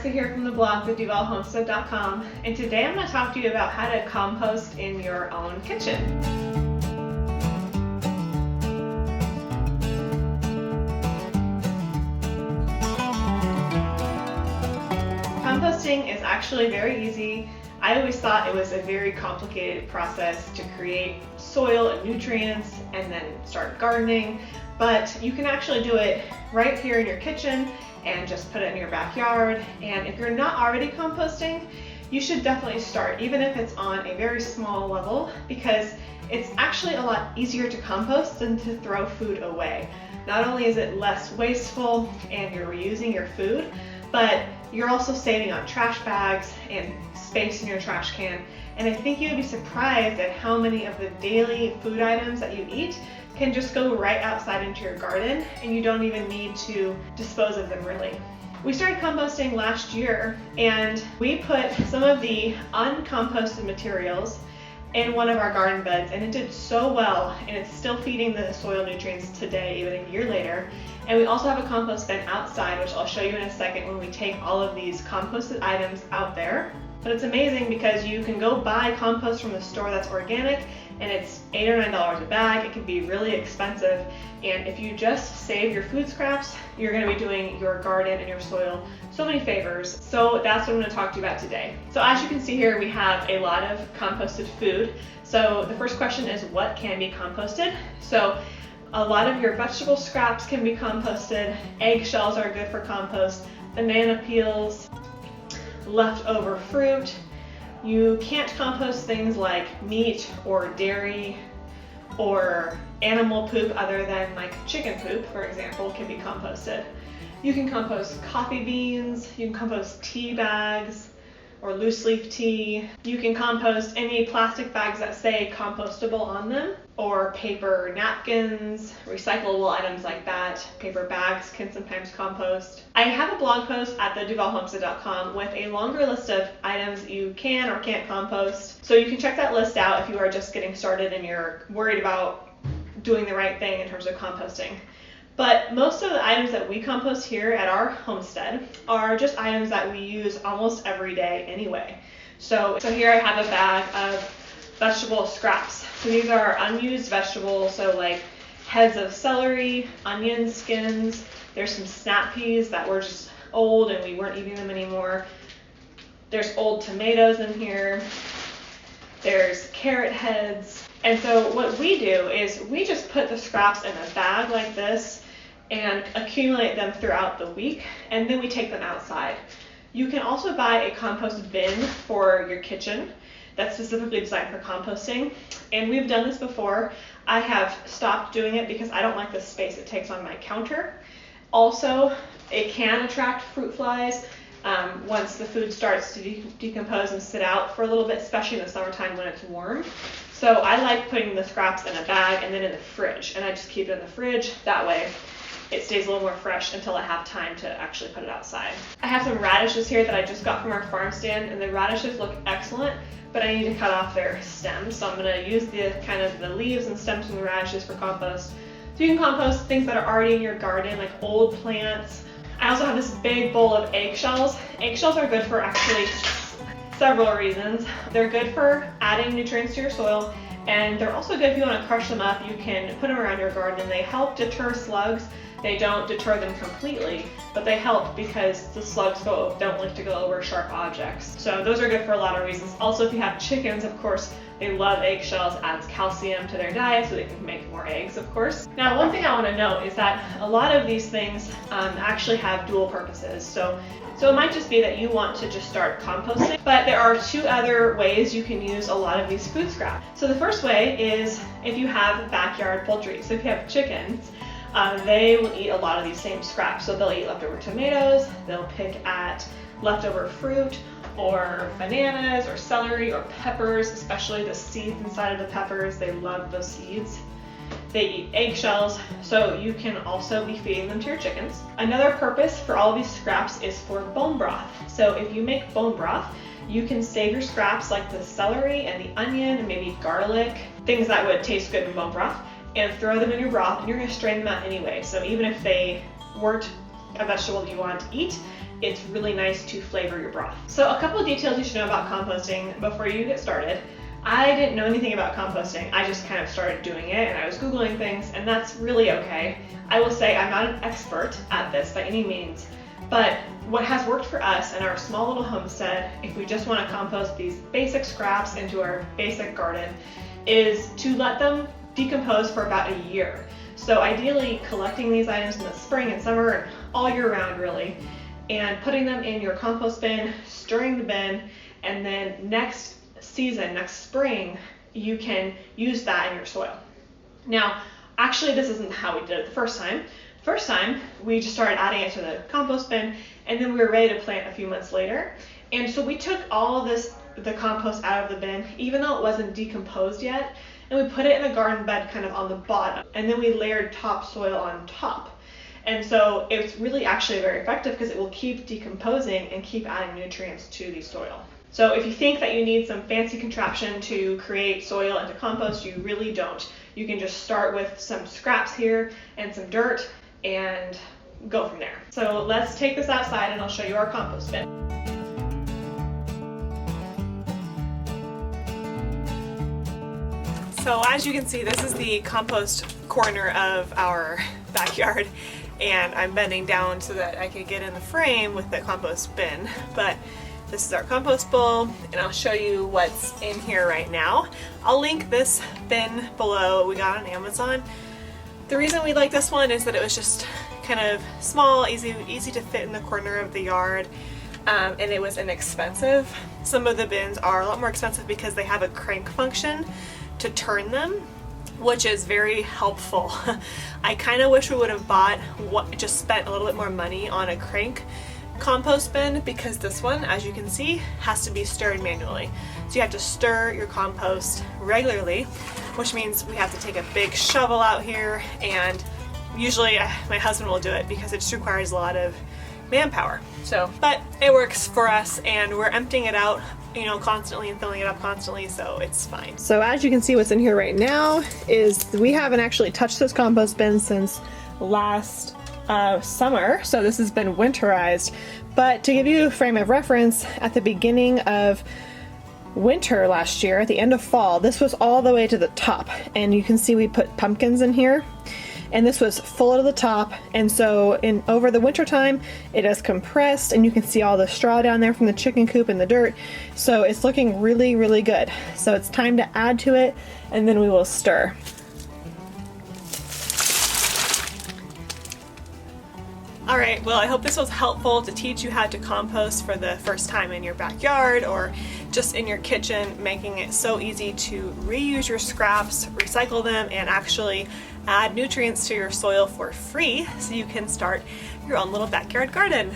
Alexa here from the blog, theduvallhomestead.com, and today I'm going to talk to you about how to compost in your own kitchen. Composting is actually very easy. I always thought it was a very complicated process to create soil and nutrients and then start gardening, but you can actually do it right here in your kitchen and just put it in your backyard. And if you're not already composting, you should definitely start, even if it's on a very small level, because it's actually a lot easier to compost than to throw food away. Not only is it less wasteful and you're reusing your food, but you're also saving on trash bags and space in your trash can. And I think you'd be surprised at how many of the daily food items that you eat can just go right outside into your garden, and you don't even need to dispose of them really. We started composting last year, and we put some of the uncomposted materials in one of our garden beds, and it did so well, and it's still feeding the soil nutrients today, even a year later. And we also have a compost bin outside, which I'll show you in a second when we take all of these composted items out there. But it's amazing because you can go buy compost from the store that's organic, and it's $8 or $9 a bag. It can be really expensive, and if you just save your food scraps, you're going to be doing your garden and your soil so many favors. So that's what I'm going to talk to you about today. So as you can see here, we have a lot of composted food. So the first question is, what can be composted? So a lot of your vegetable scraps can be composted. Eggshells are good for compost. Banana peels, leftover fruit. You can't compost things like meat or dairy or animal poop other than like chicken poop, for example, can be composted. You can compost coffee beans, you can compost tea bags or loose leaf tea. You can compost any plastic bags that say compostable on them, or paper napkins, recyclable items like that. Paper bags can sometimes compost. I have a blog post at theduvallhomestead.com with a longer list of items you can or can't compost. So you can check that list out if you are just getting started and you're worried about doing the right thing in terms of composting. But most of the items that we compost here at our homestead are just items that we use almost every day anyway. So here I have a bag of vegetable scraps. So these are unused vegetables, so like heads of celery, onion skins. There's some snap peas that were just old and we weren't eating them anymore. There's old tomatoes in here. There's carrot heads. And so what we do is we just put the scraps in a bag like this and accumulate them throughout the week, and then we take them outside. You can also buy a compost bin for your kitchen that's specifically designed for composting, and we've done this before. I have stopped doing it because I don't like the space it takes on my counter. Also, it can attract fruit flies once the food starts to decompose and sit out for a little bit, especially in the summertime when it's warm. So I like putting the scraps in a bag and then in the fridge, and I just keep it in the fridge. That way it stays a little more fresh until I have time to actually put it outside. I have some radishes here that I just got from our farm stand, and the radishes look excellent, but I need to cut off their stems. So I'm going to use the leaves and stems from the radishes for compost. So you can compost things that are already in your garden, like old plants. I also have this big bowl of eggshells. Eggshells are good for actually several reasons. They're good for adding nutrients to your soil, and they're also good if you want to crush them up. You can put them around your garden, and they help deter slugs. They don't deter them completely, but they help because the slugs don't like to go over sharp objects. So those are good for a lot of reasons. Also, if you have chickens, of course, they love eggshells. Adds calcium to their diet so they can make more eggs, of course. Now, one thing I want to note is that a lot of these things actually have dual purposes. So it might just be that you want to just start composting, but there are two other ways you can use a lot of these food scraps. So the first way is if you have backyard poultry. So if you have chickens, they will eat a lot of these same scraps. So they'll eat leftover tomatoes, they'll pick at leftover fruit or bananas or celery or peppers, especially the seeds inside of the peppers. They love those seeds. They eat eggshells, so you can also be feeding them to your chickens. Another purpose for all of these scraps is for bone broth. So if you make bone broth, you can save your scraps like the celery and the onion and maybe garlic, things that would taste good in bone broth, and throw them in your broth, and you're going to strain them out anyway. So even if they weren't a vegetable that you want to eat, it's really nice to flavor your broth. So a couple of details you should know about composting before you get started. I didn't know anything about composting. I just kind of started doing it and I was Googling things, and that's really okay. I will say I'm not an expert at this by any means, but what has worked for us in our small little homestead, if we just want to compost these basic scraps into our basic garden, is to let them decompose for about a year. So ideally collecting these items in the spring and summer and all year round really, and putting them in your compost bin, stirring the bin, and then next season, next spring, you can use that in your soil. Now, actually this isn't how we did it the first time. First time, we just started adding it to the compost bin, and then we were ready to plant a few months later. And so we took all of the compost out of the bin, even though it wasn't decomposed yet, and we put it in a garden bed kind of on the bottom, and then we layered topsoil on top. And so it's really actually very effective because it will keep decomposing and keep adding nutrients to the soil. So if you think that you need some fancy contraption to create soil and to compost, you really don't. You can just start with some scraps here and some dirt and go from there. So let's take this outside and I'll show you our compost bin. So as you can see, this is the compost corner of our backyard, and I'm bending down so that I can get in the frame with the compost bin. But this is our compost bowl, and I'll show you what's in here right now. I'll link this bin below. We got on Amazon. The reason we like this one is that it was just kind of small, easy to fit in the corner of the yard, and it was inexpensive. Some of the bins are a lot more expensive because they have a crank function to turn them, which is very helpful. I kind of wish we would have just spent a little bit more money on a crank compost bin, because this one, as you can see, has to be stirred manually. So you have to stir your compost regularly, which means we have to take a big shovel out here, and usually my husband will do it because it just requires a lot of manpower. So, but it works for us, and we're emptying it out, you know, constantly and filling it up constantly, so it's fine. So as you can see, what's in here right now is we haven't actually touched this compost bin since last summer, so this has been winterized. But to give you a frame of reference, at the beginning of winter last year, at the end of fall, this was all the way to the top, and you can see we put pumpkins in here, and this was full to the top. And so over the winter time it has compressed, and you can see all the straw down there from the chicken coop and the dirt, so it's looking really, really good. So it's time to add to it, and then we will stir. Alright, well, I hope this was helpful to teach you how to compost for the first time in your backyard or just in your kitchen, making it so easy to reuse your scraps, recycle them, and actually add nutrients to your soil for free so you can start your own little backyard garden.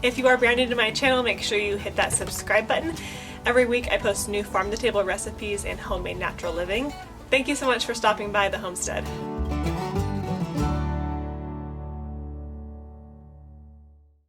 If you are brand new to my channel, make sure you hit that subscribe button. Every week I post new farm-to-table recipes and homemade natural living. Thank you so much for stopping by the homestead.